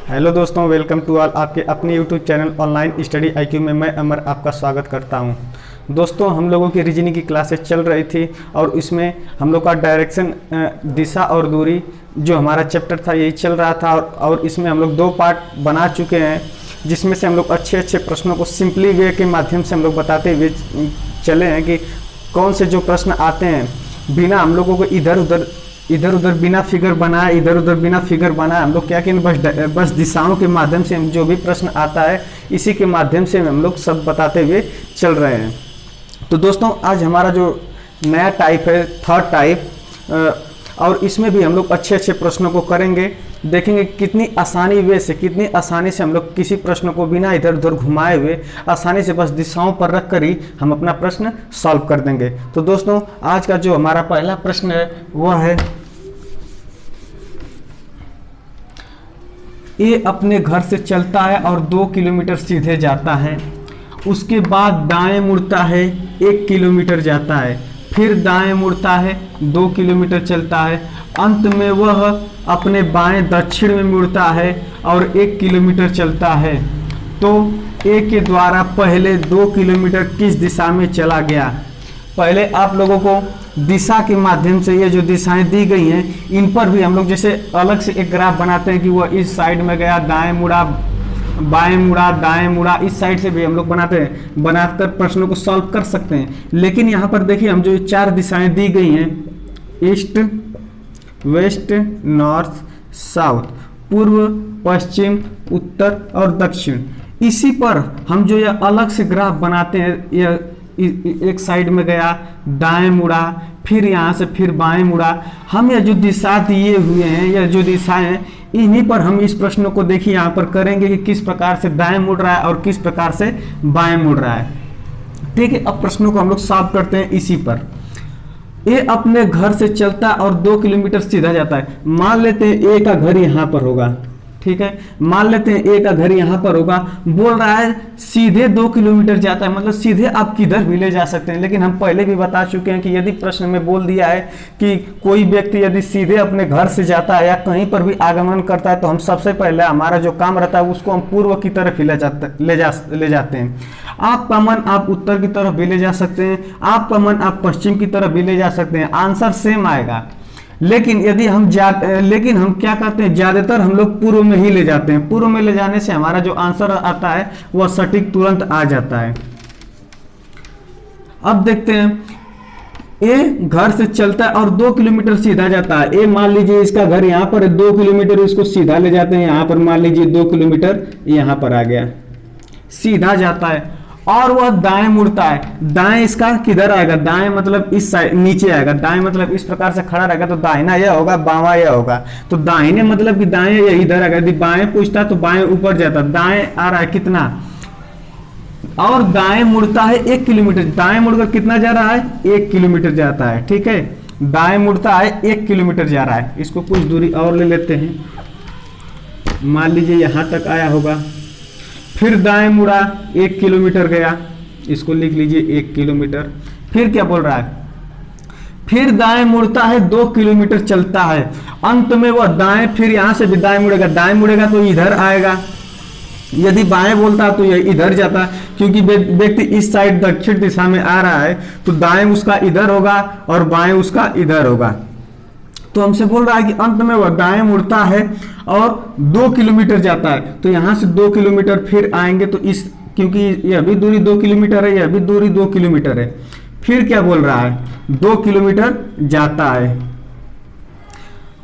Hello दोस्तों, welcome to all. आपके अपने YouTube channel online study IQ में मैं अमर आपका स्वागत करता हूं। दोस्तों, हम लोगों की रीजनिंग की क्लासेस चल रही थी और इसमें हम लोग का डायरेक्शन, दिशा और दूरी जो हमारा चैप्टर था यही चल रहा था और इसमें हम लोग 2 पार्ट बना चुके हैं, जिसमें से हम लोग अच्छे अच्छे प्रश्नों को सिंपली वे के माध्यम से हम लोग बताते हुए चले हैं कि कौन से जो प्रश्न आते हैं बिना हम लोगों को इधर उधर बिना फिगर बनाए, इधर उधर बिना फिगर बनाए हम लोग क्या कि बस दिशाओं के माध्यम से हम जो भी प्रश्न आता है इसी के माध्यम से हम लोग सब बताते हुए चल रहे हैं। तो दोस्तों, आज हमारा जो नया टाइप है, थर्ड टाइप, और इसमें भी हम लोग अच्छे अच्छे प्रश्नों को करेंगे। देखेंगे कितनी आसानी से हम लोग किसी प्रश्न को बिना इधर उधर घुमाए हुए आसानी से बस दिशाओं पर रख कर ही हम अपना प्रश्न सॉल्व कर देंगे। तो दोस्तों, आज का जो हमारा पहला प्रश्न है वह है, ये अपने घर से चलता है और 2 किलोमीटर सीधे जाता है, उसके बाद दाएं मुड़ता है 1 किलोमीटर जाता है, फिर दाएं मुड़ता है 2 किलोमीटर चलता है, अंत में वह अपने बाएं दक्षिण में मुड़ता है और 1 किलोमीटर चलता है। तो ए के द्वारा पहले 2 किलोमीटर किस दिशा में चला गया? पहले आप लोगों को दिशा के माध्यम से ये जो दिशाएं दी गई हैं इन पर भी हम लोग जैसे अलग से एक ग्राफ बनाते हैं कि वह इस साइड में गया, दाएं मुड़ा, बाएं मुड़ा, दाएं मुड़ा, इस साइड से भी हम लोग बनाते हैं, बनाकर प्रश्नों को सॉल्व कर सकते हैं। लेकिन यहाँ पर देखिए, हम जो 4 दिशाएं दी गई हैं, ईस्ट, वेस्ट, नॉर्थ, साउथ, पूर्व, पश्चिम, उत्तर और दक्षिण, इसी पर हम जो यह अलग से ग्राफ बनाते हैं, यह एक साइड में गया, दाएं मुड़ा, फिर यहाँ से फिर बाएं मुड़ा, हम यह जो दिशा दिए हुए हैं, यह जो दिशाएं हैं, इन्हीं पर हम इस प्रश्न को देखिए यहाँ पर करेंगे कि किस प्रकार से दाएं मुड़ रहा है और किस प्रकार से बाएं मुड़ रहा है। ठीक है, अब प्रश्नों को हम लोग सॉल्व करते हैं इसी पर। ये अपने घर से चलता और 2 किलोमीटर सीधा जाता है। मान लेते हैं ए का घर यहाँ पर होगा, ठीक है, मान लेते हैं ए का घर यहाँ पर होगा। बोल रहा है सीधे 2 किलोमीटर जाता है, मतलब सीधे आप किधर भी ले जा सकते हैं। लेकिन हम पहले भी बता चुके हैं कि यदि प्रश्न में बोल दिया है कि कोई व्यक्ति यदि सीधे अपने घर से जाता है या कहीं पर भी आगमन करता है तो हम सबसे पहले हमारा जो काम रहता है उसको हम पूर्व की तरफ ही ले जाते हैं। आपका मन आप उत्तर की तरफ भी ले जा सकते हैं, आपका मन आप पश्चिम की तरफ भी ले जा सकते हैं, आंसर सेम आएगा। लेकिन यदि हम क्या करते हैं, ज्यादातर हम लोग पूर्व में ही ले जाते हैं। पूर्व में ले जाने से हमारा जो आंसर आता है वह सटीक तुरंत आ जाता है। अब देखते हैं, ए घर से चलता है और 2 किलोमीटर सीधा जाता है। ए मान लीजिए इसका घर यहाँ पर है, 2 किलोमीटर इसको सीधा ले जाते हैं, यहाँ पर मान लीजिए 2 किलोमीटर यहाँ पर आ गया, सीधा जाता है और वह दाएं मुड़ता है। दाएं इसका किधर आएगा? दाएं मतलब इस साइड नीचे आएगा, दाएं मतलब इस प्रकार से खड़ा रहेगा तो दाहिना यह होगा, बावां यह होगा। तो दाहिने मतलब कि दाएं या इधर आएगा। यदि बाएं पूछता तो बाएं ऊपर जाता, दाएं आ रहा है कितना, और दाएं मुड़ता है 1 किलोमीटर। दाएं मुड़कर कितना जा रहा है? 1 किलोमीटर जाता है। ठीक है, दाएं मुड़ता है 1 किलोमीटर जा रहा है। इसको कुछ दूरी और ले लेते हैं, मान लीजिए यहां तक आया होगा, फिर दाएं मुड़ा 1 किलोमीटर गया, इसको लिख लीजिए 1 किलोमीटर। फिर क्या बोल रहा है? फिर दाएं मुड़ता है 2 किलोमीटर चलता है, अंत में वह दाएं, फिर यहां से भी दाएं मुड़ेगा, दाएं मुड़ेगा तो इधर आएगा। यदि बाएं बोलता तो यह इधर जाता, क्योंकि व्यक्ति इस साइड दक्षिण दिशा में आ रहा है तो दाएं उसका इधर होगा और बाएं उसका इधर होगा। तो हमसे बोल रहा है कि अंत में वह दाएं मुड़ता है और 2 किलोमीटर जाता है। तो यहां से 2 किलोमीटर फिर आएंगे तो इस, क्योंकि यह भी दूरी 2 किलोमीटर है, यह भी दूरी 2 किलोमीटर है, फिर क्या बोल रहा है? 2 किलोमीटर जाता है।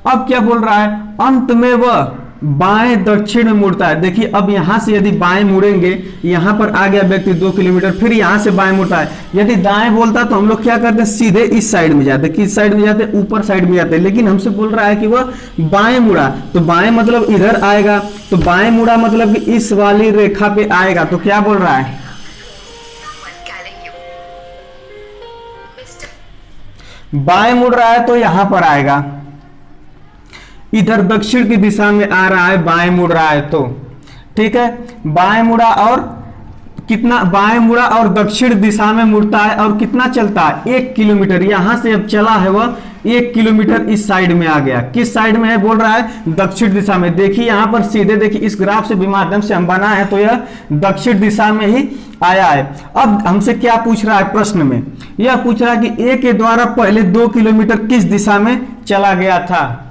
अब क्या बोल रहा है? अंत में वह बाएं दक्षिण में मुड़ता है। देखिए, अब यहां से यदि बाएं मुड़ेंगे, यहां पर आ गया व्यक्ति 2 किलोमीटर, फिर यहां से बाएं मुड़ता है। यदि दाएं बोलता तो हम लोग क्या करते हैं? सीधे इस साइड में जाते। किस साइड में जाते? ऊपर साइड में जाते। लेकिन हमसे बोल रहा है कि वह बाएं मुड़ा, तो बाएं मतलब इधर आएगा, तो बाएं मुड़ा मतलब कि इस वाली रेखा पे आएगा। तो क्या बोल रहा है? बाएं मुड़ रहा है तो यहां पर आएगा, इधर दक्षिण की दिशा में आ रहा है, बाएं मुड़ रहा है तो ठीक है। बाएं मुड़ा और कितना? बाएं मुड़ा और दक्षिण दिशा में मुड़ता है और कितना चलता है? 1 किलोमीटर। यहां से अब चला है वह 1 किलोमीटर इस साइड में आ गया। किस साइड में है बोल रहा है? दक्षिण दिशा में। देखिए यहां पर सीधे देखिए इस ग्राफ से भी माध्यम से हम बनाए हैं तो यह दक्षिण दिशा में ही आया है। अब हमसे क्या पूछ रहा है प्रश्न में? यह पूछ रहा है कि ए के द्वारा पहले 2 किलोमीटर किस दिशा में चला गया था।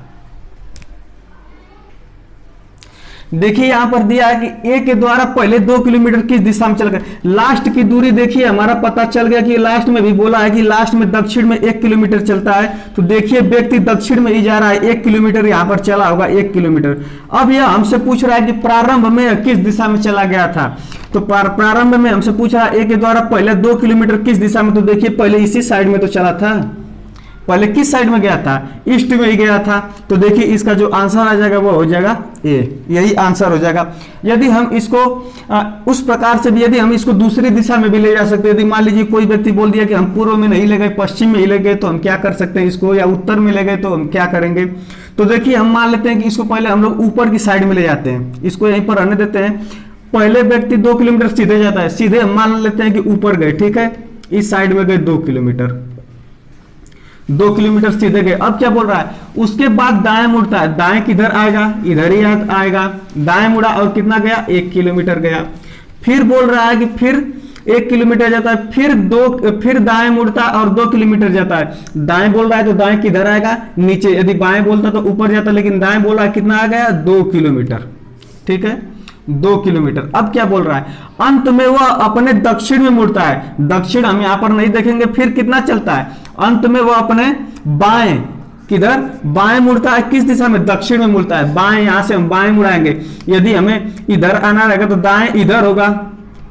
देखिए यहां पर दिया है कि ए के द्वारा पहले 2 किलोमीटर किस दिशा में चल गया। लास्ट की दूरी देखिए हमारा पता चल गया कि लास्ट में भी बोला है कि लास्ट में दक्षिण में 1 किलोमीटर चलता है। तो देखिए व्यक्ति दक्षिण में ही जा रहा है, 1 किलोमीटर यहां पर चला होगा, 1 किलोमीटर। अब यह हमसे पूछ रहा है कि प्रारंभ में किस दिशा में चला गया था। तो प्रारंभ में हमसे पूछ रहा है ए के द्वारा पहले 2 किलोमीटर किस दिशा में। तो देखिए पहले इसी साइड में तो चला था, पहले किस साइड में गया था? ईस्ट में ही गया था। तो देखिए इसका जो आंसर आ जाएगा वो हो जाएगा ए, यही आंसर हो जाएगा। यदि हम इसको उस प्रकार से भी यदि हम इसको दूसरी दिशा में भी ले जा सकते हैं। यदि मान लीजिए कोई व्यक्ति बोल दिया कि हम पूर्व में नहीं ले गए, पश्चिम में ही ले गए, तो हम क्या कर सकते हैं इसको, या उत्तर में ले गए तो हम क्या करेंगे। तो देखिए हम मान लेते हैं कि इसको पहले हम लोग ऊपर की साइड में ले जाते हैं, इसको यहीं पर रहने देते हैं। पहले व्यक्ति 2 किलोमीटर सीधे जाता है, सीधे हम मान लेते हैं कि ऊपर गए, ठीक है, इस साइड में गए 2 किलोमीटर, 2 किलोमीटर सीधे गए। अब क्या बोल रहा है? उसके बाद दाएं मुड़ता है, दाएं किधर आएगा? इधर ही आएगा। दाएं मुड़ा और कितना गया? 1 किलोमीटर गया। फिर बोल रहा है कि फिर 1 किलोमीटर जाता है, फिर दाएं मुड़ता है और 2 किलोमीटर जाता है। दाएं बोल रहा है तो दाएं किधर आएगा? नीचे। यदि बाएं बोलता तो ऊपर जाता, लेकिन दाएं बोल रहा है कितना आ गया? 2 किलोमीटर, ठीक है, 2 किलोमीटर। अब क्या बोल रहा है? अंत में वह अपने दक्षिण में मुड़ता है। दक्षिण हम यहां पर नहीं देखेंगे, फिर कितना चलता है? अंत में वह अपने बाएं, किधर? बाएं मुड़ता है। किस दिशा में? दक्षिण में मुड़ता है। बाएं, यहां से हम बाएं मुड़ाएंगे। यदि हमें इधर आना रहेगा तो दाएं इधर होगा,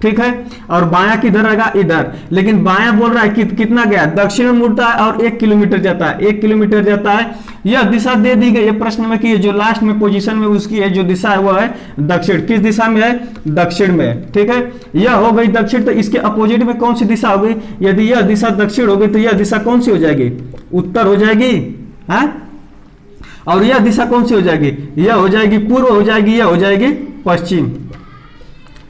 ठीक है, और बायां किधर रहेगा? इधर। लेकिन बायां बोल रहा है कि कितना गया? दक्षिण में मुड़ता है और 1 किलोमीटर जाता है, 1 किलोमीटर जाता है। यह दिशा दे दी गई है प्रश्न में कि जो लास्ट में पोजीशन में उसकी है जो दिशा है वह है दक्षिण। किस दिशा में है? दक्षिण में, ठीक है। यह हो गई दक्षिण, तो इसके अपोजिट में कौन सी दिशा होगी? यदि यह दिशा दक्षिण होगी तो यह दिशा कौन सी हो जाएगी? उत्तर हो जाएगी, हाँ। और यह दिशा कौन सी हो जाएगी? यह हो जाएगी पूर्व हो जाएगी, यह हो जाएगी पश्चिम,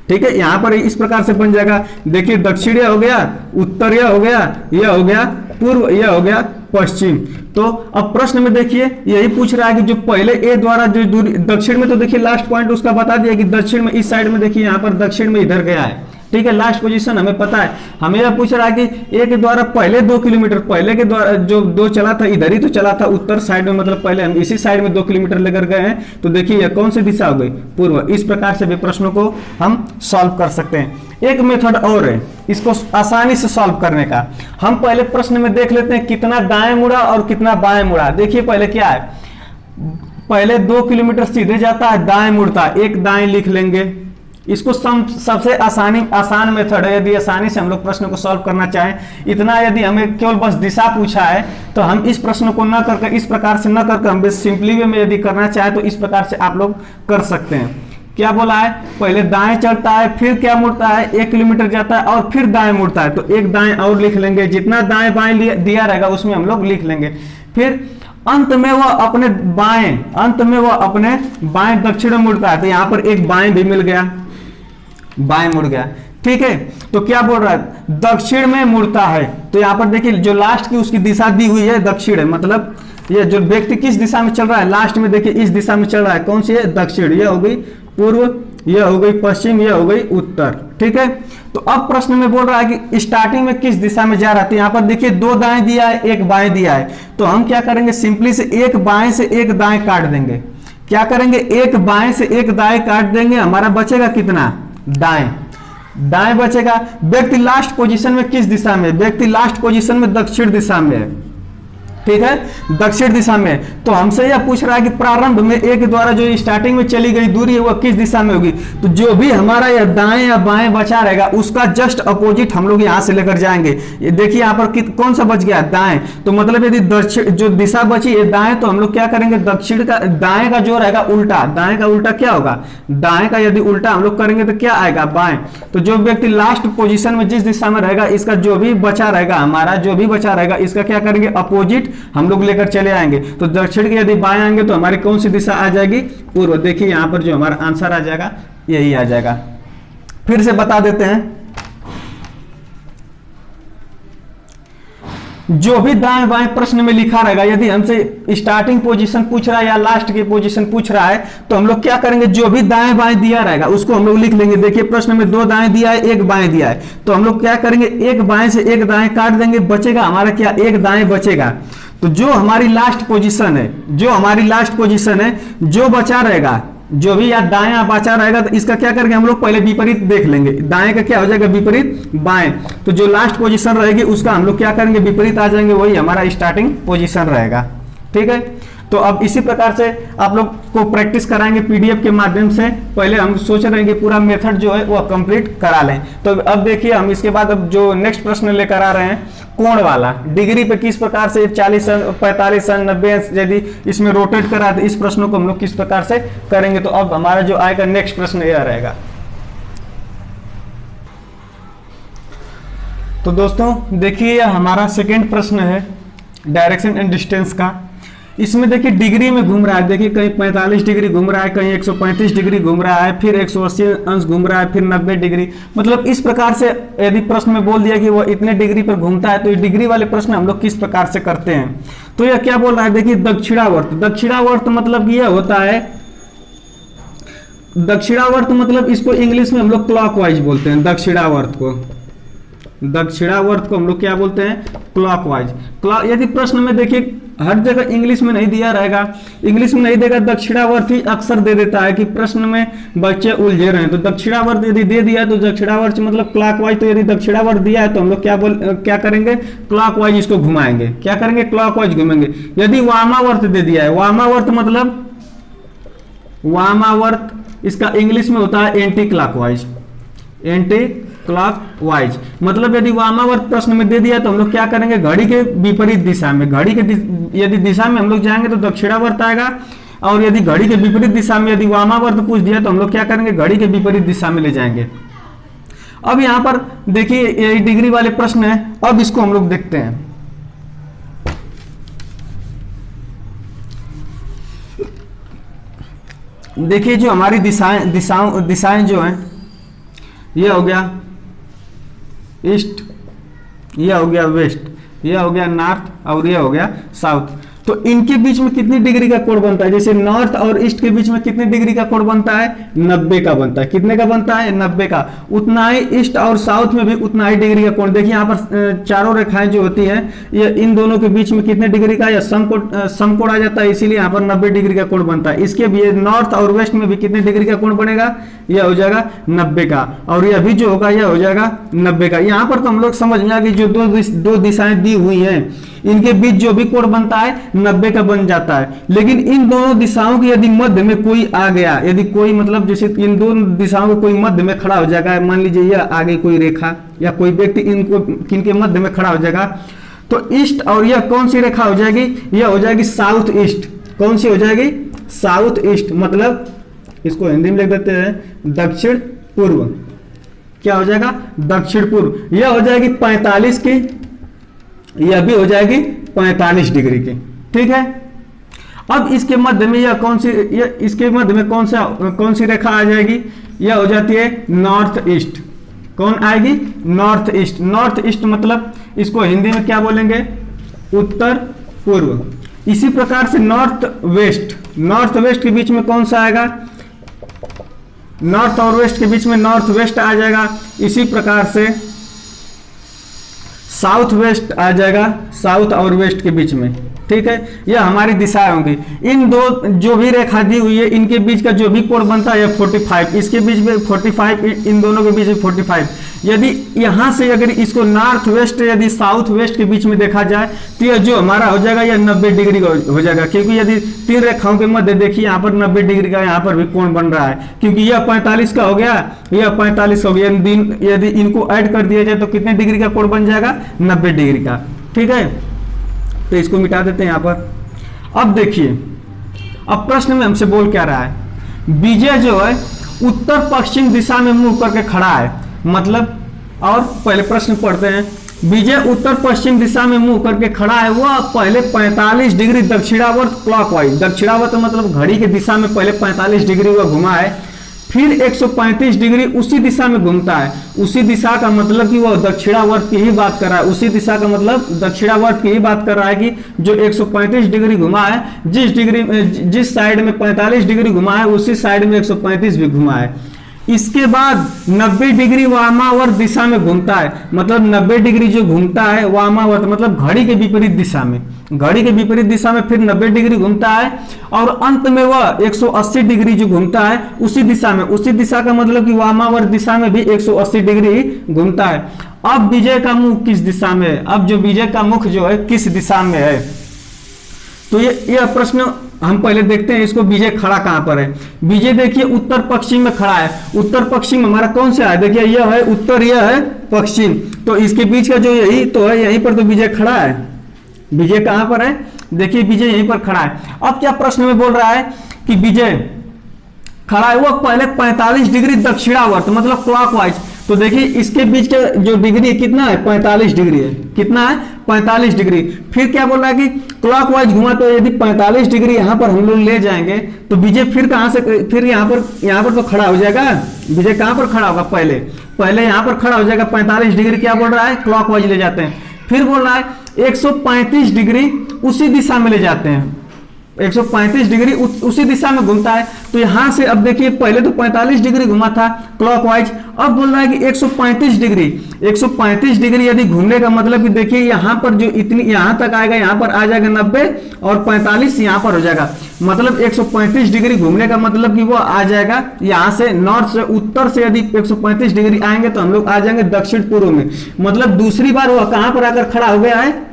ठीक है। यहां पर इस प्रकार से बन जाएगा। देखिए दक्षिण यह हो गया, उत्तर यह हो गया, यह हो गया पूर्व, यह हो गया पश्चिम। तो अब प्रश्न में देखिए यही पूछ रहा है कि जो पहले ए द्वारा जो दूरी दक्षिण में, तो देखिए लास्ट पॉइंट उसका बता दिया कि दक्षिण में इस साइड में, देखिए यहां पर दक्षिण में इधर गया है, ठीक है, लास्ट पोजीशन हमें पता है। हमें यह पूछ रहा है कि ए के द्वारा पहले 2 किलोमीटर, पहले के द्वारा जो 2 चला था इधर ही तो चला था, उत्तर साइड में, मतलब पहले हम इसी साइड में 2 किलोमीटर लेकर गए हैं। तो देखिए यह कौन सी दिशा हो गई? पूर्व। इस प्रकार से भी प्रश्नों को हम सॉल्व कर सकते हैं। एक मेथड और है इसको आसानी से सॉल्व करने का। हम पहले प्रश्न में देख लेते हैं कितना दाएं मुड़ा और कितना बाएं मुड़ा। देखिए पहले क्या है, पहले 2 किलोमीटर सीधे जाता है, दाएं मुड़ता है, एक दाएं लिख लेंगे। इसको सबसे आसान मेथड है। यदि आसानी से हम लोग प्रश्न को सॉल्व करना चाहें, इतना यदि हमें केवल बस दिशा पूछा है तो हम इस प्रश्न को न करके इस प्रकार से न करके हम सिंपली वे में यदि करना चाहें तो इस प्रकार से आप लोग कर सकते हैं। क्या बोला है? पहले दाएं चलता है, फिर क्या मुड़ता है? 1 किलोमीटर जाता है और फिर दाएं मुड़ता है, तो एक दाएं और लिख लेंगे। जितना दाएं बाएं दिया रहेगा उसमें हम लोग लिख लेंगे। फिर अंत में वह अपने बाएं, अंत में वह अपने बाएं दक्षिण में मुड़ता है, तो यहां पर एक बाएं भी मिल गया, बाएं मुड़ गया, ठीक है। तो क्या बोल रहा है? दक्षिण में मुड़ता है। तो यहां पर देखिए जो लास्ट की उसकी दिशा दी हुई है दक्षिण है, मतलब ये जो व्यक्ति किस दिशा में चल रहा है, लास्ट में देखिए इस दिशा में चल रहा है, कौन सी है? दक्षिण। यह हो गई पूर्व, यह हो गई पश्चिम, यह हो गई उत्तर, ठीक है। तो अब प्रश्न में बोल रहा है कि स्टार्टिंग में किस दिशा में जा रहा है। तो यहाँ पर देखिए 2 दाएं दिया है, 1 बाएं दिया है। तो हम क्या करेंगे? सिंपली से 1 बाएं से 1 दाएं काट देंगे। क्या करेंगे? 1 बाएं से 1 दाएं काट देंगे। हमारा बचेगा कितना? दाएं, दाएं बचेगा। व्यक्ति लास्ट पोजीशन में किस दिशा में? व्यक्ति लास्ट पोजीशन में दक्षिण दिशा में है, ठीक है, दक्षिण दिशा में। तो हमसे यह पूछ रहा है कि प्रारंभ में ए के द्वारा जो स्टार्टिंग में चली गई दूरी है वह किस दिशा में होगी। तो जो भी हमारा यह दाएं या बाएं बचा रहेगा उसका जस्ट अपोजिट हम लोग यहां से लेकर जाएंगे। ये देखिए यहां पर कौन सा बच गया? दाएं। तो मतलब यदि दक्षिण जो दिशा बची है दाएं, तो हम लोग क्या करेंगे? दक्षिण का, दाएं का जो रहेगा उल्टा, दाएं का उल्टा क्या होगा? दाएं का यदि उल्टा हम लोग करेंगे तो क्या आएगा? बाएं। तो जो व्यक्ति लास्ट पोजीशन में जिस दिशा में रहेगा इसका जो भी बचा रहेगा, हमारा जो भी बचा रहेगा इसका क्या करेंगे? अपोजिट हम लोग लेकर चले आएंगे। तो दक्षिण के यदि बाएं आएंगे तो हमारी कौन सी दिशा आ जाएगी? पूर्व। देखिए यहां पर जो हमारा आंसर आ जाएगा यही आ जाएगा। फिर से बता देते हैं, जो भी दाएं बाएं प्रश्न में लिखा रहेगा, यदि हमसे स्टार्टिंग पोजीशन पूछ रहा है या लास्ट की पोजीशन पूछ रहा है, तो हम लोग क्या करेंगे, जो भी दाएं बाएं दिया रहेगा उसको हम लोग लिख लेंगे। देखिए प्रश्न में 2 दाएं दिया है, 1 बाएं दिया है, तो हम लोग क्या करेंगे, 1 बाएं से 1 दाएं काट देंगे, बचेगा हमारा क्या, 1 दाएं बचेगा। तो जो हमारी लास्ट पोजीशन है, जो बचा रहेगा, जो भी या दाएं बचा रहेगा, तो इसका क्या करेंगे हम लोग, पहले विपरीत देख लेंगे। दाएं का क्या हो जाएगा, विपरीत बाएं। तो जो लास्ट पोजीशन रहेगी उसका हम लोग क्या करेंगे, विपरीत आ जाएंगे, वही हमारा स्टार्टिंग पोजीशन रहेगा। ठीक है, तो अब इसी प्रकार से आप लोग को प्रैक्टिस कराएंगे पीडीएफ के माध्यम से। पहले हम सोच रहे हैं कि पूरा मेथड जो है वो कंप्लीट करा लें। तो अब देखिए हम इसके बाद अब जो नेक्स्ट प्रश्न लेकर आ रहे हैं, कोण वाला, डिग्री पे किस प्रकार से 40 अंक, 45 अंक, 90 अंक यदि इसमें रोटेट करा तो इस प्रश्नों को हम लोग किस प्रकार से करेंगे। तो अब हमारा जो आएगा नेक्स्ट प्रश्न यह रहेगा। तो दोस्तों देखिए यह हमारा सेकेंड प्रश्न है डायरेक्शन एंड डिस्टेंस का। इसमें देखिए डिग्री में घूम रहा है, देखिए कहीं 45 डिग्री घूम रहा है, कहीं 135 डिग्री घूम रहा है, फिर 180 अंश घूम रहा है, फिर 90 डिग्री। मतलब इस प्रकार से यदि प्रश्न में बोल दिया कि वो इतने डिग्री पर घूमता है, तो ये डिग्री वाले प्रश्न हम लोग किस प्रकार से करते हैं। तो यह क्या बोल रहा है, देखिए दक्षिणावर्त। दक्षिणावर्त मतलब यह होता है, दक्षिणावर्त मतलब इसको इंग्लिश में हम लोग क्लॉकवाइज बोलते हैं। दक्षिणावर्त को हम लोग क्या बोलते हैं, क्लॉकवाइज। यदि प्रश्न में देखिए हर जगह इंग्लिश में नहीं दिया रहेगा, इंग्लिश में नहीं देगा, दक्षिणावर्त ही अक्सर दे देता है कि प्रश्न में बच्चे उलझे रहे हैं। तो दक्षिणावर्त यदि दे दिया तो दक्षिणावर्त मतलब क्लॉकवाइज। तो यदि दक्षिणावर्त दिया है तो हम लोग क्या करेंगे, क्लॉकवाइज इसको घुमाएंगे। क्या करेंगे, क्लॉकवाइज घुमाएंगे। यदि वामावर्त दे दिया है, वामावर्त मतलब वामावर्त इसका इंग्लिश में होता है एंटी क्लॉकवाइज। क्लॉकवाइज मतलब यदि वामावर्त प्रश्न में दे दिया तो हम लोग क्या करेंगे, घड़ी के विपरीत दिशा में, घड़ी के यदि दिशा में हम लोग जाएंगे तो दक्षिणावर्त आएगा, और यदि घड़ी के विपरीत दिशा में यदि वामावर्त पूछ दिया तो हम लोग क्या करेंगे, घड़ी के विपरीत दिशा में ले जाएंगे। अब यहां पर देखिए ये डिग्री वाले प्रश्न है, अब इसको हम लोग देखते हैं। देखिए जो हमारी दिशाएं जो हैं, ये हो गया ईस्ट, ये हो गया वेस्ट, ये हो गया नॉर्थ और ये हो गया साउथ। तो इनके बीच में कितनी डिग्री का कोण बनता है, जैसे नॉर्थ और ईस्ट के बीच में कितने डिग्री का कोण बनता है, 90 का बनता है। कितने का बनता है, 90 का। उतना ही ईस्ट और साउथ में भी उतना ही डिग्री का कोण। देखिए यहाँ पर चारों रेखाएं जो होती हैं, ये इन दोनों के बीच में कितने डिग्री का या समकोण आ जाता है, इसीलिए यहाँ पर 90 डिग्री का कोण बनता है। इसके भी नॉर्थ और वेस्ट में भी कितने डिग्री का कोण बनेगा, यह हो जाएगा 90 का, और यह भी जो होगा यह हो जाएगा 90 का। यहाँ पर तो हम लोग समझ में आ गई, जो दो दिशाएं दी हुई हैं इनके बीच जो भी कोण बनता है 90 का बन जाता है। लेकिन इन दोनों दिशाओं के यदि मध्य में कोई आ गया, यदि कोई मतलब जैसे इन दोनों दिशाओं के कोई मध्य में खड़ा हो जाएगा, मान लीजिए यह आगे कोई रेखा या कोई व्यक्ति किनके मध्य में खड़ा हो जाएगा, तो ईस्ट और यह कौन सी रेखा हो जाएगी, यह हो जाएगी साउथ ईस्ट। कौन सी हो जाएगी, साउथ ईस्ट। मतलब इसको हिंदी में लिख देते हैं दक्षिण पूर्व। क्या हो जाएगा, दक्षिण पूर्व। यह हो जाएगी 45 की, यह भी हो जाएगी 45 डिग्री की। ठीक है, अब इसके मध्य में यह कौन सी, इसके मध्य में कौन सी रेखा आ जाएगी, यह हो जाती है नॉर्थ ईस्ट। कौन आएगी, नॉर्थ ईस्ट। नॉर्थ ईस्ट मतलब इसको हिंदी में क्या बोलेंगे, उत्तर पूर्व। इसी प्रकार से नॉर्थ वेस्ट, नॉर्थ वेस्ट के बीच में कौन सा आएगा, नॉर्थ और वेस्ट के बीच में नॉर्थ वेस्ट आ जाएगा। इसी प्रकार से साउथ वेस्ट आ जाएगा, साउथ और वेस्ट के बीच में। ठीक है, यह हमारी दिशाएं होंगी। इन दो जो भी रेखा दी हुई है इनके बीच का जो भी कोण बनता है 45, इसके बीच में 45, इन दोनों के बीच में 45। यदि यहां से अगर इसको नॉर्थ वेस्ट यदि साउथ वेस्ट के बीच में देखा जाए तो यह जो हमारा हो जाएगा यह 90 डिग्री हो जाएगा, क्योंकि यदि 3 रेखाओं के मध्य देखिए यहाँ पर 90 डिग्री का यहाँ पर भी कोण बन रहा है, क्योंकि यह 45 का हो गया, यह 45 हो गया। यदि इनको ऐड कर दिया जाए तो कितने डिग्री का कोण बन जाएगा, 90 डिग्री का। ठीक है, तो इसको मिटा देते हैं यहाँ पर। अब देखिए, अब प्रश्न में हमसे बोल क्या रहा है, विजय जो है उत्तर पश्चिम दिशा में मुंह करके खड़ा है। मतलब, और पहले प्रश्न पढ़ते हैं, विजय उत्तर पश्चिम दिशा में मुंह करके खड़ा है, वह पहले 45 डिग्री दक्षिणावर्त क्लॉकवाइज, दक्षिणावर्त मतलब घड़ी की दिशा में पहले 45 डिग्री वह घुमा है, फिर 135 डिग्री उसी दिशा में घूमता है। उसी दिशा का मतलब कि वो दक्षिणावर्त की ही बात कर रहा है। उसी दिशा का मतलब दक्षिणावर्त की ही बात कर रहा है कि जो 135 डिग्री घुमा है, जिस साइड में 45 डिग्री घुमा है उसी साइड में 135 भी घुमा है। इसके बाद 90 डिग्री वामावर्त दिशा में घूमता है। मतलब 90 डिग्री जो घूमता है वामावर्त मतलब घड़ी के विपरीत दिशा में, घड़ी के विपरीत दिशा में फिर 90 डिग्री घूमता है और अंत में वह 180 डिग्री जो घूमता है उसी दिशा में। उसी दिशा का मतलब कि वामावर्त दिशा में भी 180 डिग्री घूमता है। अब विजय का मुख किस दिशा में है? अब जो विजय का मुख जो है किस दिशा में है? तो यह प्रश्न हम पहले देखते हैं इसको, विजय खड़ा कहां पर है। विजय देखिए उत्तर पश्चिम में खड़ा है। उत्तर पश्चिम हमारा कौन सा है? देखिए यह है उत्तर, यह है पश्चिम, तो इसके बीच का जो यही तो है, यहीं पर तो विजय खड़ा है। विजय कहां पर है? देखिए विजय यहीं पर खड़ा है। अब क्या प्रश्न में बोल रहा है कि विजय खड़ा है वो पहले 45 डिग्री दक्षिणावर्त मतलब क्लॉकवाइज। तो देखिए इसके बीच का जो डिग्री कितना है? 45 डिग्री है। कितना है? 45 डिग्री। फिर क्या बोल रहा है कि क्लॉकवाइज घुमा, तो यदि 45 डिग्री यहां पर हम लोग ले जाएंगे तो विजय फिर कहां से, फिर यहां पर तो खड़ा हो जाएगा। विजय कहां पर खड़ा होगा? पहले यहां पर खड़ा हो जाएगा। 45 डिग्री क्या बोल रहा है? क्लॉकवाइज ले जाते हैं। फिर बोल रहा है 135 डिग्री उसी दिशा में ले जाते हैं। 135 डिग्री उसी दिशा में घूमता है। तो यहां से अब देखिए पहले तो 45 डिग्री घुमा था क्लॉकवाइज, अब बोल रहा है कि 135 डिग्री। 135 डिग्री यदि घूमने का मतलब कि देखिए यहां पर जो इतनी यहां तक आएगा, यहां पर आ जाएगा 90 और 45 यहां पर हो जाएगा। मतलब 135 डिग्री घूमने का मतलब कि वो आ जाएगा यहां से नॉर्थ से, उत्तर से यदि 135 डिग्री आएंगे तो हम लोग आ जाएंगे दक्षिण पूर्व में। मतलब दूसरी बार वह कहां पर आकर खड़ा हो गया है?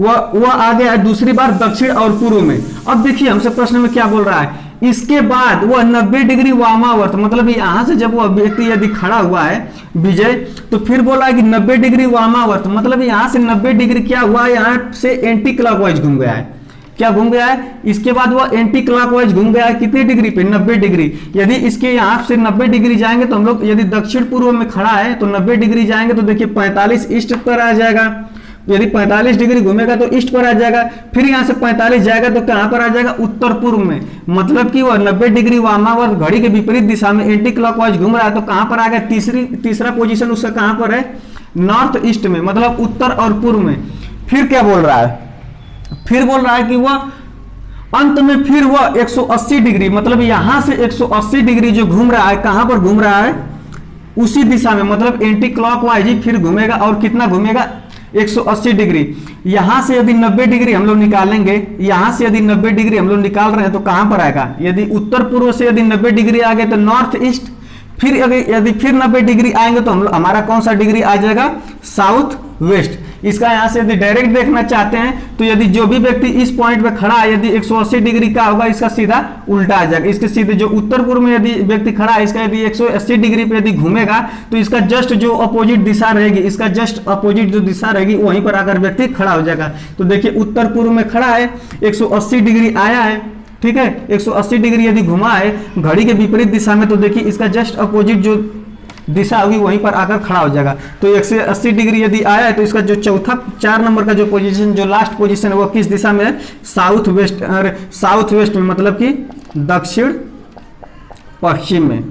वह आ गया है दूसरी बार दक्षिण और पूर्व में। अब देखिए हमसे प्रश्न में क्या बोल रहा है, इसके बाद वह 90 डिग्री वामावर्त मतलब यहां से जब वह व्यक्ति यदि खड़ा हुआ है विजय, तो फिर बोला है कि 90 डिग्री वामावर्त मतलब यहां से 90 डिग्री क्या हुआ, यहां से एंटी क्लॉकवाइज घूम गया है। क्या घूम गया है? इसके बाद वह एंटी क्लॉकवाइज घूम गया है कितनी डिग्री पे? 90 डिग्री। यदि इसके यहां से 90 डिग्री जाएंगे तो हम लोग यदि दक्षिण पूर्व में खड़ा है तो 90 डिग्री जाएंगे तो देखिए 45 ईस्ट पर आ जाएगा। यदि 45 डिग्री घूमेगा तो ईस्ट पर आ जाएगा। फिर यहां से 45 जाएगा तो कहां पर आ जाएगा? उत्तर पूर्व में। मतलब कि वह 90 डिग्री वामावर्त घड़ी के विपरीत दिशा में एंटी क्लॉकवाइज घूम रहा है तो कहां पर आ गया? तीसरा पोजीशन उसका कहां पर है? नॉर्थ ईस्ट में, मतलब उत्तर और पूर्व में। फिर क्या बोल रहा है? फिर बोल रहा है कि वह अंत में फिर वह 180 डिग्री मतलब यहां से 180 डिग्री जो घूम रहा है, कहां पर घूम रहा है? उसी दिशा में, मतलब एंटी क्लॉकवाइज ही फिर घूमेगा। और कितना घूमेगा? 180 डिग्री। यहां से यदि 90 डिग्री हम लोग निकालेंगे, यहां से यदि 90 डिग्री हम लोग निकाल रहे हैं तो कहां पर आएगा? यदि उत्तर पूर्व से यदि 90 डिग्री आ गए तो नॉर्थ ईस्ट। फिर यदि फिर 90 डिग्री आएंगे तो हम हमारा कौन सा डिग्री आ जाएगा? South west. इसका यहां से यदि डायरेक्ट देखना चाहते हैं तो यदि जो भी व्यक्ति इस पॉइंट पे खड़ा है यदि 180 डिग्री का होगा, इसका सीधा उल्टा आ जाएगा। इसके सीधे जो उत्तर पूर्व में यदि व्यक्ति खड़ा है, इसका यदि 180 डिग्री पे यदि घूमेगा तो इसका जस्ट जो अपोजिट दिशा रहेगी, इसका जस्ट अपोजिट जो दिशा रहेगी वहीं पर आकर व्यक्ति खड़ा हो जाएगा। तो देखिए उत्तर पूर्व में खड़ा है, 180 डिग्री आया है, ठीक है, 180 डिग्री यदि घुमा है घड़ी के विपरीत दिशा में तो देखिए इसका जस्ट अपोजिट जो दिशा होगी वहीं पर आकर खड़ा हो जाएगा। तो 180 डिग्री यदि आया है तो इसका जो चौथा 4 नंबर का जो पोजीशन, जो लास्ट पोजीशन है वो किस दिशा में है? South west. साउथ वेस्ट में मतलब कि दक्षिण पश्चिम में।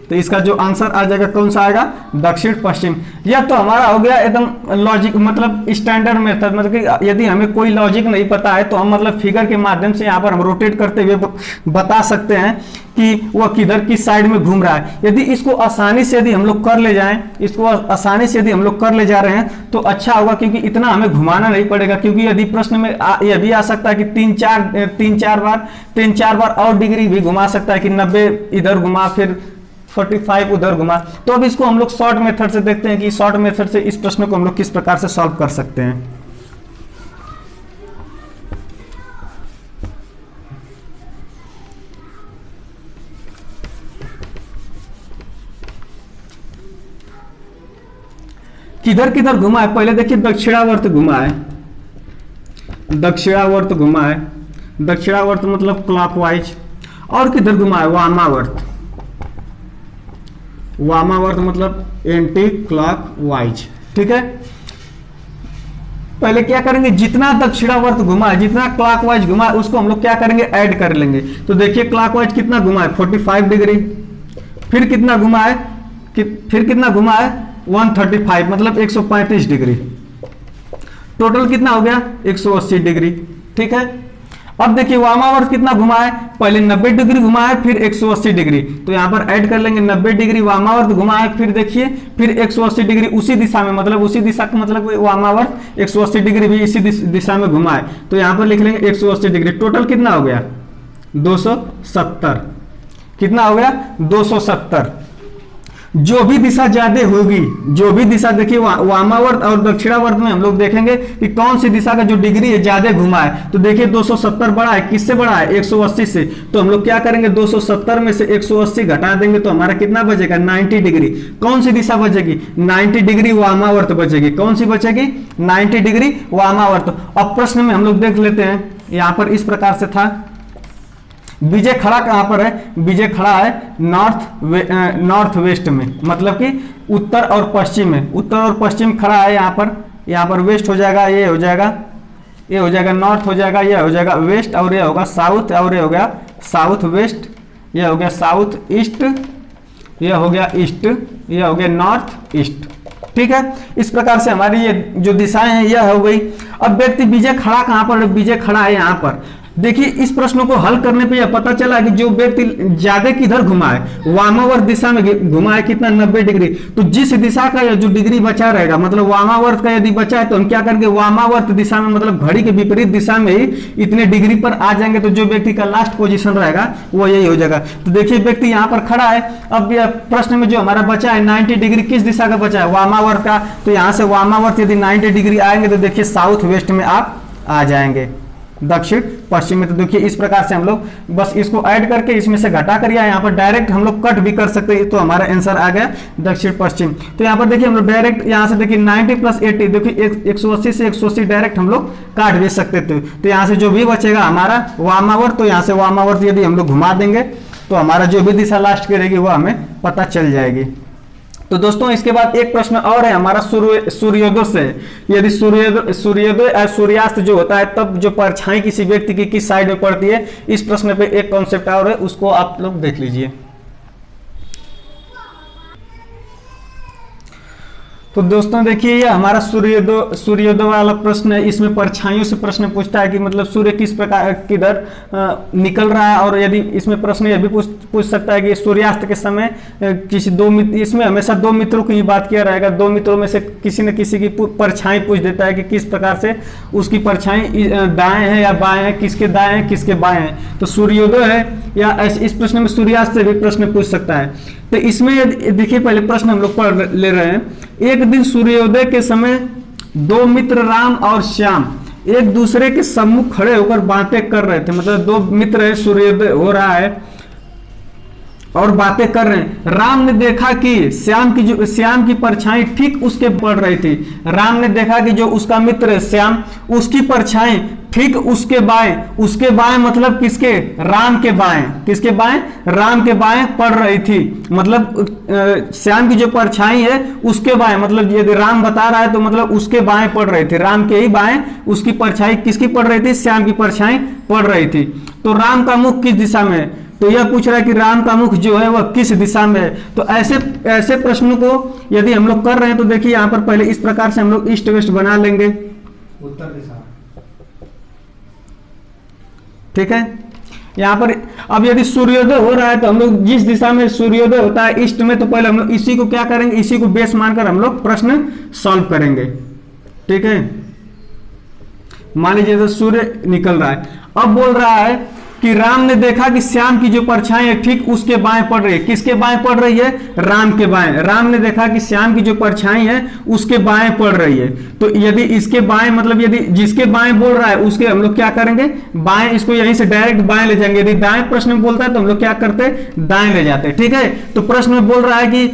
तो इसका जो आंसर आ जाएगा कौन सा आएगा? दक्षिण पश्चिम। यह तो हमारा हो गया एकदम लॉजिक, मतलब स्टैंडर्ड मेथड। मतलब कि यदि हमें कोई लॉजिक नहीं पता है तो हम मतलब फिगर के माध्यम से यहाँ पर हम रोटेट करते हुए बता सकते हैं कि वह किधर किस साइड में घूम रहा है। यदि इसको आसानी से यदि हम लोग कर ले जाएं, इसको आसानी से यदि हम लोग कर ले जा रहे हैं तो अच्छा होगा, क्योंकि इतना हमें घुमाना नहीं पड़ेगा। क्योंकि यदि प्रश्न में यह भी आ सकता है कि 3-4 बार और डिग्री भी घुमा सकता है कि 90 इधर घुमा फिर 45 उधर घुमा। तो अब इसको हम लोग शॉर्ट मेथड से देखते हैं कि शॉर्ट मेथड से इस प्रश्न को हम लोग किस प्रकार से सॉल्व कर सकते हैं। किधर किधर घुमा है? पहले देखिए दक्षिणावर्त घुमा है, दक्षिणावर्त घुमा है, दक्षिणावर्त मतलब क्लॉकवाइज। और किधर घुमा है? वामावर्त। वामावर्त मतलब एंटी क्लॉकवाइज, ठीक है। पहले क्या करेंगे? जितना दक्षिणावर्त घुमा है, जितना क्लॉकवाइज घुमा है, उसको हम लोग क्या करेंगे? ऐड कर लेंगे। तो देखिए क्लॉकवाइज कितना घुमा है? 45 डिग्री। फिर कितना घुमा है फिर कितना घुमा है 135 मतलब 135 डिग्री। टोटल कितना हो गया 180 डिग्री। ठीक है, अब देखिए वामावर्त कितना घुमा है, पहले 90 डिग्री घुमा है फिर 180 डिग्री, तो यहाँ पर ऐड कर लेंगे 90 डिग्री वामावर्त घुमा है, फिर देखिए फिर 180 डिग्री उसी दिशा में, मतलब उसी दिशा का मतलब वामावर्त 180 डिग्री भी इसी दिशा में घुमा है, तो यहाँ पर लिख लेंगे 180 डिग्री। टोटल कितना हो गया 270। कितना हो गया 270। जो भी दिशा ज्यादा होगी, जो भी दिशा देखिए वामावर्त और दक्षिणावर्त में हम लोग देखेंगे कि कौन सी दिशा का जो डिग्री है ज्यादा घुमा है, तो देखिए 270 बड़ा है, किससे बड़ा है 180 से, तो हम लोग क्या करेंगे 270 में से 180 घटा देंगे तो हमारा कितना बचेगा 90 डिग्री। कौन सी दिशा बचेगी 90 डिग्री वामावर्त बचेगी। कौन सी बचेगी 90 डिग्री वामावर्त। अब प्रश्न में हम लोग देख लेते हैं, यहां पर इस प्रकार से था, विजय खड़ा कहां पर है, विजय खड़ा है नॉर्थ वेस्ट में, मतलब कि उत्तर और पश्चिम में, उत्तर और पश्चिम खड़ा है यहाँ पर वेस्ट हो जाएगा, ये हो जाएगा नॉर्थ हो जाएगा, ये हो जाएगा वेस्ट, और ये होगा साउथ, और ये हो गया साउथ वेस्ट, ये हो गया साउथ ईस्ट, ये हो गया ईस्ट, ये हो गया नॉर्थ ईस्ट। ठीक है, इस प्रकार से हमारी ये जो दिशाएं हैं यह हो गई। अब व्यक्ति विजय खड़ा कहां पर, विजय खड़ा है यहाँ पर। देखिए इस प्रश्न को हल करने पे यह पता चला कि जो व्यक्ति ज्यादा किधर घुमा है, वामावर्त दिशा में घुमा है, कितना 90 डिग्री, तो जिस दिशा का जो डिग्री बचा रहेगा, मतलब वामावर्त का यदि बचा है तो हम क्या करेंगे वामावर्त दिशा में, मतलब घड़ी के विपरीत दिशा में ही इतने डिग्री पर आ जाएंगे, तो जो व्यक्ति का लास्ट पोजीशन रहेगा वो यही हो जाएगा। तो देखिए व्यक्ति यहाँ पर खड़ा है, अब यह प्रश्न में जो हमारा बचा है 90 डिग्री किस दिशा का बचा है वामावर्त का, तो यहाँ से वामावर्त यदि 90 डिग्री आएंगे तो देखिए साउथ वेस्ट में आप आ जाएंगे, दक्षिण पश्चिम में। तो देखिए इस प्रकार से हम लोग बस इसको ऐड करके इसमें से घटा कर यहाँ पर डायरेक्ट हम लोग कट भी कर सकते हैं, तो हमारा आंसर आ गया दक्षिण पश्चिम। तो यहाँ पर देखिए हम लोग डायरेक्ट यहाँ से देखिए 90 + 80 देखिए 180 से 180 डायरेक्ट हम लोग काट भी सकते थे। तो यहाँ से जो भी बचेगा हमारा वामावर्त, तो यहाँ से वामावर्त यदि हम लोग घुमा देंगे तो हमारा जो भी दिशा लास्ट की रहेगी वो हमें पता चल जाएगी। तो दोस्तों इसके बाद एक प्रश्न और है हमारा सूर्योदय से। यदि सूर्योदय और सूर्यास्त जो होता है तब जो परछाई किसी व्यक्ति की किस साइड में पड़ती है, इस प्रश्न पे एक कॉन्सेप्ट और है, उसको आप लोग देख लीजिए। तो दोस्तों देखिए ये हमारा सूर्योदय वाला प्रश्न है। इसमें परछाइयों से प्रश्न पूछता है कि मतलब सूर्य किस प्रकार किधर निकल रहा है, और यदि इसमें प्रश्न यह भी पूछ सकता है कि सूर्यास्त के समय किसी दो मित्र, इसमें हमेशा दो मित्रों की ही बात किया रहेगा, दो मित्रों में से किसी न किसी की परछाई पूछ देता है कि किस प्रकार से उसकी परछाई दाएं है या बाएं है, किसके दाएं है किसके बाएं है। तो सूर्योदय है या इस प्रश्न में सूर्यास्त से भी प्रश्न पूछ सकता है। तो इसमें देखिए पहले प्रश्न हम लोग पढ़ ले रहे हैं। एक दिन सूर्योदय के समय दो मित्र राम और श्याम एक दूसरे के सम्मुख खड़े होकर बातें कर रहे थे, मतलब दो मित्र है, सूर्योदय हो रहा है और बातें कर रहे हैं। राम ने देखा कि श्याम की परछाई ठीक उसके पड़ रही थी। राम ने देखा कि जो उसका मित्र है श्याम, उसकी परछाई ठीक उसके बाएं मतलब किसके, राम के बाएं, किसके बाएं, राम के बाएं पड़ रही थी। मतलब श्याम की जो परछाई है उसके बाएं, मतलब यदि राम बता रहा है तो मतलब उसके बाएं पड़ रही थी, राम के ही बाएं उसकी परछाई किसकी पड़ रही थी, श्याम की परछाई पड़ रही थी। तो राम का मुख किस दिशा में है, तो यह पूछ रहा है कि राम का मुख जो है वह किस दिशा में है। तो ऐसे प्रश्नों को यदि हम लोग कर रहे हैं तो देखिए यहाँ पर पहले इस प्रकार से हम लोग ईस्ट वेस्ट बना लेंगे, उत्तर दिशा। ठीक है, यहाँ पर अब यदि सूर्योदय हो रहा है तो हम लोग जिस दिशा में सूर्योदय होता है ईस्ट में, तो पहले हम लोग इसी को क्या करेंगे, इसी को बेस मानकर हम लोग प्रश्न सॉल्व करेंगे। ठीक है, मान लीजिए सूर्य निकल रहा है, अब बोल रहा है कि राम ने देखा कि श्याम की जो परछाई है ठीक उसके बाएं पड़ रही है। किसके बाएं पड़ रही है, राम के बाएं। राम ने देखा कि श्याम की जो परछाई है उसके बाएं पड़ रही है। तो यदि इसके बाएं मतलब यदि जिसके बाएं बोल रहा है उसके हम लोग क्या करेंगे, बाएं, इसको यहीं से डायरेक्ट बाएं ले जाएंगे। यदि दाएं प्रश्न में बोलता है तो हम लोग क्या करते हैं, दाएं ले जाते हैं। ठीक है, तो प्रश्न में बोल रहा है कि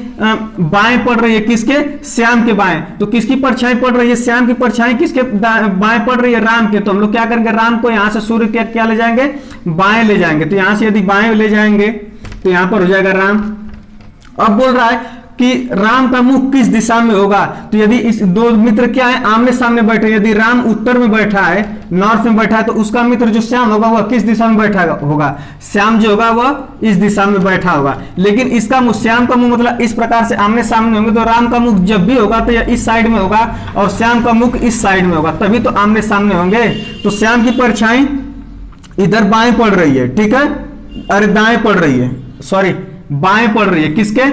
बाएं पड़ रही है, किसके, श्याम के बाएं। तो किसकी परछाई पड़ रही है, श्याम की परछाई किसके बाएं पड़ रही है, राम के। तो हम लोग क्या करेंगे, राम को यहाँ से सूर्य क्या ले जाएंगे, बाएं ले जाएंगे। तो यहां से यदि बाएं ले जाएंगे तो यहां पर हो जाएगा राम। अब बोल रहा है कि राम का मुख किस दिशा में होगा। तो यदि इस दो मित्र क्या है, आमने सामने बैठे, यदि राम उत्तर में बैठा है, नॉर्थ में बैठा है, तो उसका मित्र जो श्याम होगा वह किस दिशा में बैठा होगा, श्याम जो होगा वह इस दिशा में बैठा होगा। लेकिन इसका मुख, श्याम का मुख मतलब इस प्रकार से आमने सामने होंगे, तो राम का मुख जब भी होगा तो यह इस साइड में होगा और श्याम का मुख इस साइड में होगा, तभी तो आमने सामने होंगे। तो श्याम की परछाई इधर बाएं पड़ रही है, ठीक है, अरे दाएं पड़ रही है, सॉरी बाएं पड़ रही है, किसके,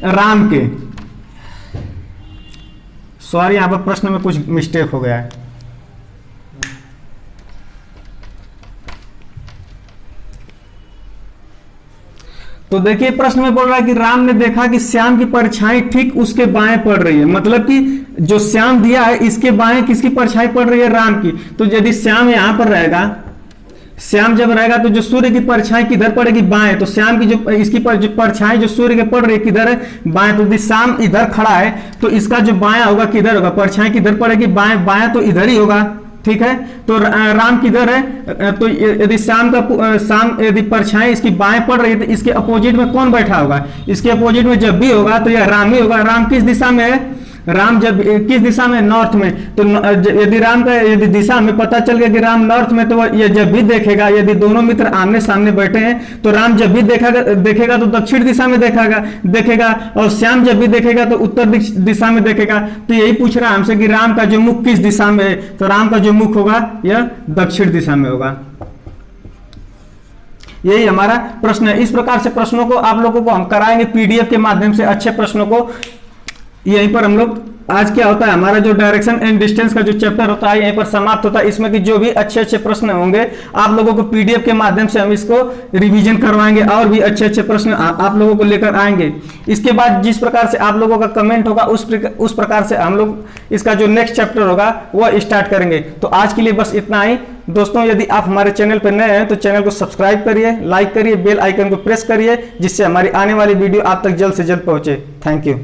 राम के। सॉरी यहां पर प्रश्न में कुछ मिस्टेक हो गया है। तो देखिए प्रश्न में बोल रहा है कि राम ने देखा कि श्याम की परछाई ठीक उसके बाएं पड़ रही है, मतलब कि जो श्याम दिया है इसके बाएं किसकी परछाई पड़ रही है, राम की। तो यदि श्याम यहां पर रहेगा, श्याम जब रहेगा तो जो सूर्य की परछाई किधर पड़ेगी, बाएं। तो श्याम की जो इसकी जो परछाई जो सूर्य के पड़ रही है किधर है, बाएं। तो यदि श्याम इधर खड़ा है तो इसका जो बायां होगा किधर होगा, परछाई किधर पड़ेगी, बाएं, बायां तो इधर ही होगा, ठीक है। तो राम किधर है, तो यदि श्याम यदि परछाई इसकी बाएं पड़ रही है तो इसके अपोजिट में कौन बैठा होगा, इसके अपोजिट में जब भी होगा तो यह राम ही होगा। राम किस दिशा में है, राम जब किस दिशा में, नॉर्थ में। तो यदि राम का यदि दिशा में पता चल गया कि राम नॉर्थ में, तो ये जब भी देखेगा, यदि दोनों मित्र आमने सामने बैठे हैं तो राम जब भी देखेगा तो दक्षिण दिशा में देखेगा और श्याम जब भी देखेगा तो उत्तर दिशा में देखेगा। तो यही पूछ रहा है हमसे कि राम का जो मुख किस दिशा में है, तो राम का जो मुख होगा यह दक्षिण दिशा में होगा। यही हमारा प्रश्न है। इस प्रकार से प्रश्नों को आप लोगों को हम कराएंगे पीडीएफ के माध्यम से, अच्छे प्रश्नों को। यहीं पर हम लोग आज क्या होता है, हमारा जो डायरेक्शन एंड डिस्टेंस का जो चैप्टर होता है यहीं पर समाप्त होता है। इसमें कि जो भी अच्छे अच्छे प्रश्न होंगे आप लोगों को पीडीएफ के माध्यम से हम इसको रिवीजन करवाएंगे और भी अच्छे अच्छे प्रश्न आप लोगों को लेकर आएंगे। इसके बाद जिस प्रकार से आप लोगों का कमेंट होगा उस प्रकार से हम लोग इसका जो नेक्स्ट चैप्टर होगा वह स्टार्ट करेंगे। तो आज के लिए बस इतना ही दोस्तों। यदि आप हमारे चैनल पर नए हैं तो चैनल को सब्सक्राइब करिए, लाइक करिए, बेल आइकन को प्रेस करिए, जिससे हमारी आने वाली वीडियो आप तक जल्द से जल्द पहुंचे। Thank you.